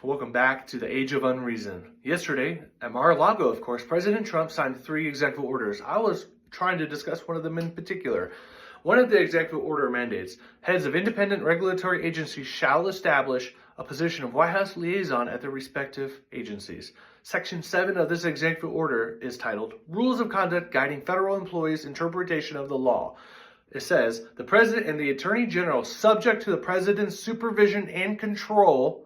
Welcome back to the Age of Unreason. Yesterday, at Mar-a-Lago, of course, President Trump signed 3 executive orders. I was trying to discuss one of them in particular. One of the executive order mandates, heads of independent regulatory agencies shall establish a position of White House liaison at their respective agencies. Section 7 of this executive order is titled, Rules of Conduct Guiding Federal Employees' Interpretation of the Law. It says, the President and the Attorney General, subject to the President's supervision and control,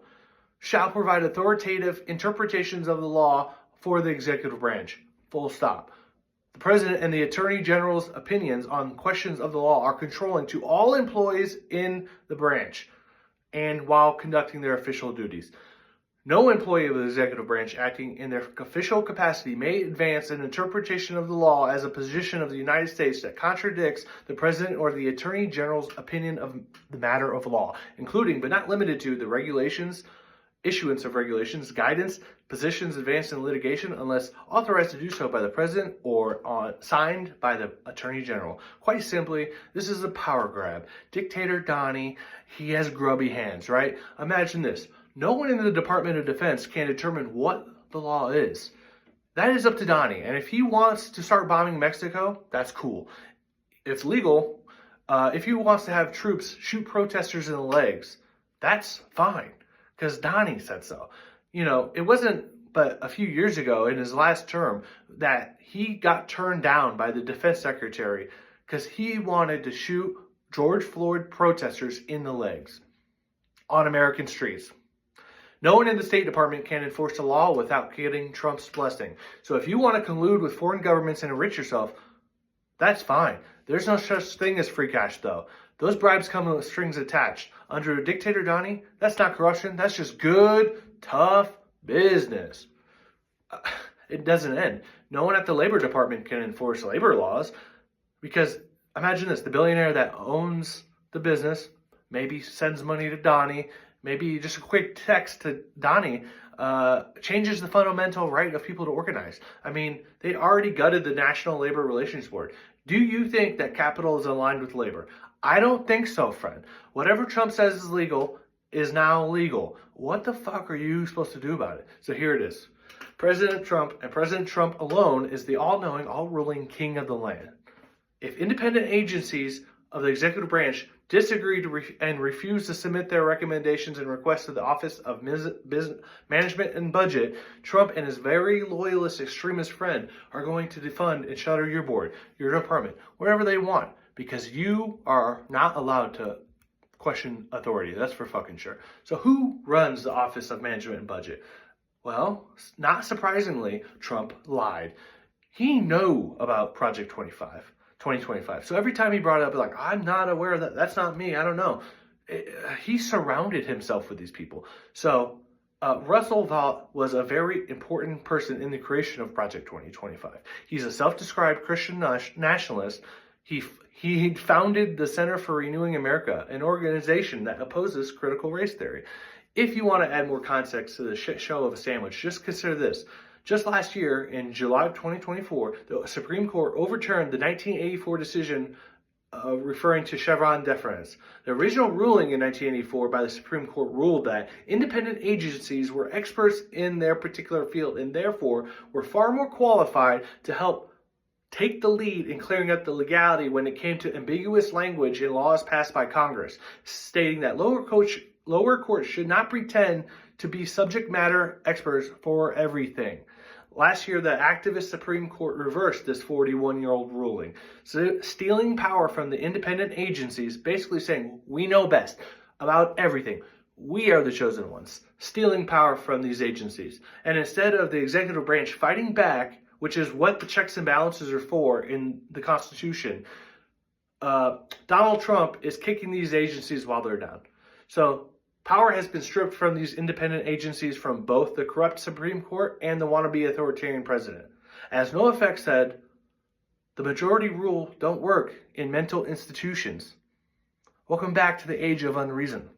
shall provide authoritative interpretations of the law for the executive branch. Full stop. The President and the Attorney General's opinions on questions of the law are controlling to all employees in the branch and while conducting their official duties. No employee of the executive branch acting in their official capacity may advance an interpretation of the law as a position of the United States that contradicts the President or the Attorney General's opinion of the matter of law, including but not limited to the regulations, issuance of regulations, guidance, positions advanced in litigation unless authorized to do so by the President or signed by the Attorney General. Quite simply, this is a power grab. Dictator Donnie, he has grubby hands, right? Imagine this. No one in the Department of Defense can determine what the law is. That is up to Donnie. And if he wants to start bombing Mexico, that's cool. It's legal. If he wants to have troops shoot protesters in the legs, that's fine. Because Donnie said so. You know, it wasn't but a few years ago in his last term that he got turned down by the defense secretary because he wanted to shoot George Floyd protesters in the legs on American streets. No one in the State Department can enforce the law without getting Trump's blessing. So if you want to collude with foreign governments and enrich yourself, that's fine. There's no such thing as free cash, though. Those bribes come with strings attached. Under a dictator Donnie, that's not corruption. That's just good, tough business. It doesn't end. No one at the Labor Department can enforce labor laws because imagine this, the billionaire that owns the business maybe sends money to Donnie, maybe just a quick text to Donnie changes the fundamental right of people to organize. I mean, they already gutted the National Labor Relations Board. Do you think that capital is aligned with labor? I don't think so, friend. Whatever Trump says is legal is now legal. What the fuck are you supposed to do about it? So here it is. President Trump and President Trump alone is the all-knowing, all-ruling king of the land. If independent agencies of the executive branch disagree and refuse to submit their recommendations and requests to the Office of Business Management and Budget, Trump and his very loyalist extremist friend are going to defund and shutter your board, your department, wherever they want, because you are not allowed to question authority. That's for fucking sure. So who runs the Office of Management and Budget? Well, not surprisingly, Trump lied. He knew about Project 2025. So every time he brought it up, like, I'm not aware of that. That's not me. I don't know. He surrounded himself with these people. So Russell Vought was a very important person in the creation of Project 2025. He's a self-described Christian nationalist. He founded the Center for Renewing America, an organization that opposes critical race theory. If you want to add more context to the shit show of a sandwich, just consider this. Just last year, in July of 2024, the Supreme Court overturned the 1984 decision referring to Chevron deference. The original ruling in 1984 by the Supreme Court ruled that independent agencies were experts in their particular field and therefore were far more qualified to help take the lead in clearing up the legality when it came to ambiguous language in laws passed by Congress, stating that lower courts should not pretend to be subject matter experts for everything. Last year, the activist Supreme Court reversed this 41-year-old ruling, so stealing power from the independent agencies, basically saying, we know best about everything. We are the chosen ones, stealing power from these agencies. And instead of the executive branch fighting back, which is what the checks and balances are for in the Constitution, Donald Trump is kicking these agencies while they're down. So power has been stripped from these independent agencies from both the corrupt Supreme Court and the wannabe authoritarian president. As No Effect said, the majority rule don't work in mental institutions. Welcome back to the Age of Unreason.